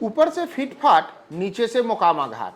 ऊपर से फिट फाट, नीचे से मोकामा घाट।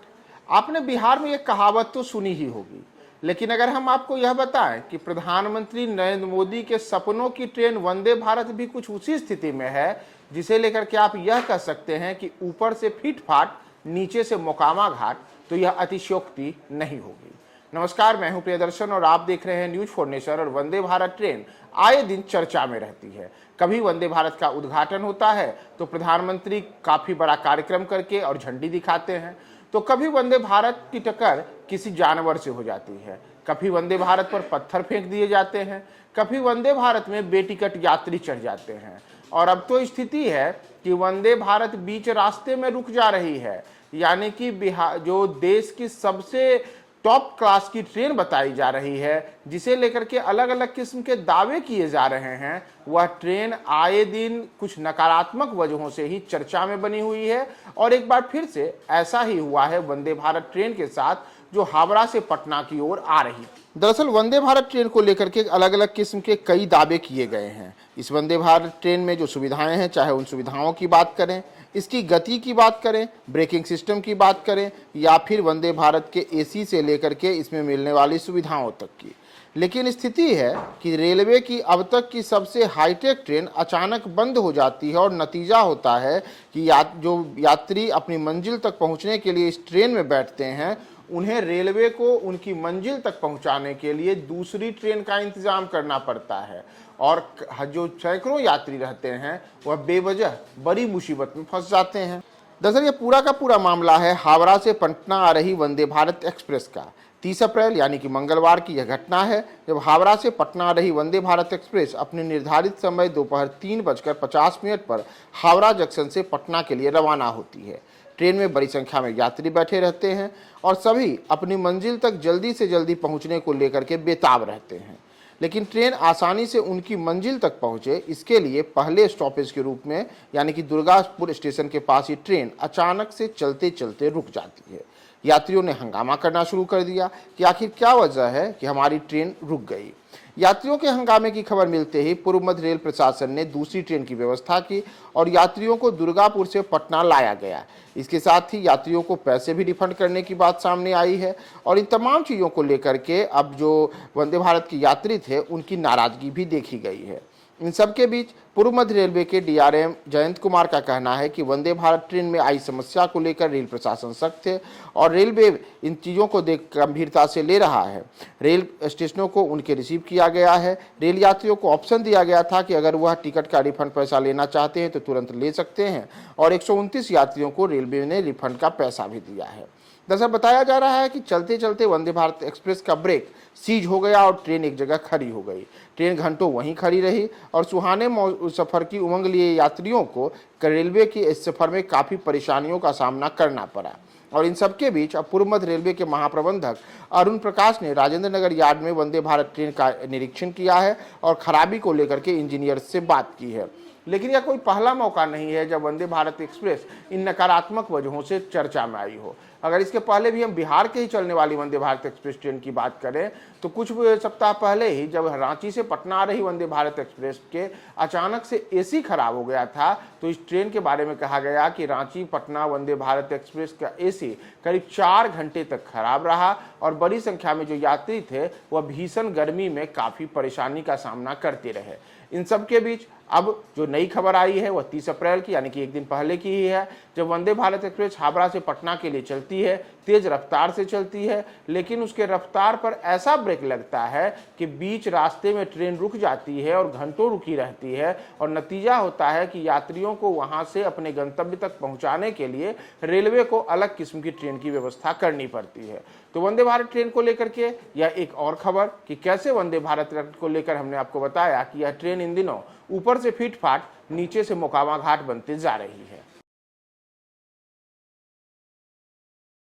आपने बिहार में एक कहावत तो सुनी ही होगी, लेकिन अगर हम आपको यह बताएं कि प्रधानमंत्री नरेंद्र मोदी के सपनों की ट्रेन वंदे भारत भी कुछ उसी स्थिति में है, जिसे लेकर के आप यह कह सकते हैं कि ऊपर से फिट फाट, नीचे से मोकामा घाट, तो यह अतिशयोक्ति नहीं होगी। नमस्कार, मैं हूं प्रियदर्शन और आप देख रहे हैं न्यूज फॉर नेशन। और वंदे भारत ट्रेन आए दिन चर्चा में रहती है। कभी वंदे भारत का उद्घाटन होता है तो प्रधानमंत्री काफी बड़ा कार्यक्रम करके और झंडी दिखाते हैं, तो कभी वंदे भारत की टक्कर किसी जानवर से हो जाती है, कभी वंदे भारत पर पत्थर फेंक दिए जाते हैं, कभी वंदे भारत में बेटिकट यात्री चढ़ जाते हैं। और अब तो स्थिति है कि वंदे भारत बीच रास्ते में रुक जा रही है, यानी कि बिहार जो देश की सबसे टॉप क्लास की ट्रेन बताई जा रही है, जिसे लेकर के अलग अलग किस्म के दावे किए जा रहे हैं, वह ट्रेन आए दिन कुछ नकारात्मक वजहों से ही चर्चा में बनी हुई है। और एक बार फिर से ऐसा ही हुआ है वंदे भारत ट्रेन के साथ, जो हावड़ा से पटना की ओर आ रही। दरअसल वंदे भारत ट्रेन को लेकर के अलग अलग किस्म के कई दावे किए गए हैं। इस वंदे भारत ट्रेन में जो सुविधाएं हैं, चाहे उन सुविधाओं की बात करें, इसकी गति की बात करें, ब्रेकिंग सिस्टम की बात करें, या फिर वंदे भारत के एसी से लेकर के इसमें मिलने वाली सुविधाओं तक की। लेकिन स्थिति है कि रेलवे की अब तक की सबसे हाईटेक ट्रेन अचानक बंद हो जाती है और नतीजा होता है कि जो यात्री अपनी मंजिल तक पहुंचने के लिए इस ट्रेन में बैठते हैं, उन्हें रेलवे को उनकी मंजिल तक पहुंचाने के लिए दूसरी ट्रेन का इंतजाम करना पड़ता है। और जो सैकड़ों यात्री रहते हैं वह बेवजह बड़ी मुसीबत में फंस जाते हैं। दरअसल ये पूरा का पूरा मामला है हावड़ा से पटना आ रही वंदे भारत एक्सप्रेस का। 30 अप्रैल यानी कि मंगलवार की यह घटना है, जब हावड़ा से पटना आ रही वंदे भारत एक्सप्रेस अपने निर्धारित समय दोपहर 3:50 पर हावड़ा जंक्शन से पटना के लिए रवाना होती है। ट्रेन में बड़ी संख्या में यात्री बैठे रहते हैं और सभी अपनी मंजिल तक जल्दी से जल्दी पहुंचने को लेकर के बेताब रहते हैं। लेकिन ट्रेन आसानी से उनकी मंजिल तक पहुंचे, इसके लिए पहले स्टॉपेज के रूप में यानी कि दुर्गापुर स्टेशन के पास ही ट्रेन अचानक से चलते चलते रुक जाती है। यात्रियों ने हंगामा करना शुरू कर दिया कि आखिर क्या वजह है कि हमारी ट्रेन रुक गई। यात्रियों के हंगामे की खबर मिलते ही पूर्व मध्य रेल प्रशासन ने दूसरी ट्रेन की व्यवस्था की और यात्रियों को दुर्गापुर से पटना लाया गया। इसके साथ ही यात्रियों को पैसे भी रिफंड करने की बात सामने आई है। और इन तमाम चीज़ों को लेकर के अब जो वंदे भारत के यात्री थे, उनकी नाराजगी भी देखी गई है। इन सब के बीच पूर्व मध्य रेलवे के डीआरएम जयंत कुमार का कहना है कि वंदे भारत ट्रेन में आई समस्या को लेकर रेल प्रशासन सख्त है और रेलवे इन चीज़ों को देख गंभीरता से ले रहा है। रेल स्टेशनों को उनके रिसीव किया गया है। रेल यात्रियों को ऑप्शन दिया गया था कि अगर वह टिकट का रिफंड पैसा लेना चाहते हैं तो तुरंत ले सकते हैं, और 129 यात्रियों को रेलवे ने रिफंड का पैसा भी दिया है। दरअसल बताया जा रहा है कि चलते चलते वंदे भारत एक्सप्रेस का ब्रेक सीज हो गया और ट्रेन एक जगह खड़ी हो गई। ट्रेन घंटों वहीं खड़ी रही और सुहाने सफर की उमंग लिए यात्रियों को रेलवे के इस सफर में काफ़ी परेशानियों का सामना करना पड़ा। और इन सबके बीच अब पूर्व मध्य रेलवे के महाप्रबंधक अरुण प्रकाश ने राजेंद्र नगर यार्ड में वंदे भारत ट्रेन का निरीक्षण किया है और खराबी को लेकर के इंजीनियर से बात की है। लेकिन यह कोई पहला मौका नहीं है जब वंदे भारत एक्सप्रेस इन नकारात्मक वजहों से चर्चा में आई हो। अगर इसके पहले भी हम बिहार के ही चलने वाली वंदे भारत एक्सप्रेस ट्रेन की बात करें तो कुछ सप्ताह पहले ही जब रांची से पटना आ रही वंदे भारत एक्सप्रेस के अचानक से एसी खराब हो गया था, तो इस ट्रेन के बारे में कहा गया कि रांची पटना वंदे भारत एक्सप्रेस का एसी करीब 4 घंटे तक खराब रहा और बड़ी संख्या में जो यात्री थे वह भीषण गर्मी में काफ़ी परेशानी का सामना करते रहे। इन सब के बीच अब जो नई खबर आई है वह 30 अप्रैल की यानी कि एक दिन पहले की ही है, जब वंदे भारत एक्सप्रेस हावड़ा से पटना के लिए चलती है। तेज रफ्तार से चलती है, लेकिन उसके रफ्तार पर ऐसा ब्रेक लगता है कि बीच रास्ते में ट्रेन रुक जाती है और घंटों रुकी रहती है। और नतीजा होता है कि यात्रियों को वहां से अपने गंतव्य तक पहुंचाने के लिए रेलवे को अलग किस्म की ट्रेन की व्यवस्था करनी पड़ती है। तो वंदे भारत ट्रेन को लेकर के यह एक और खबर कि कैसे वंदे भारत ट्रेन को लेकर हमने आपको बताया कि यह ट्रेन इन दिनों ऊपर से फिट फाट, नीचे से मोकामा घाट बनते जा रही है।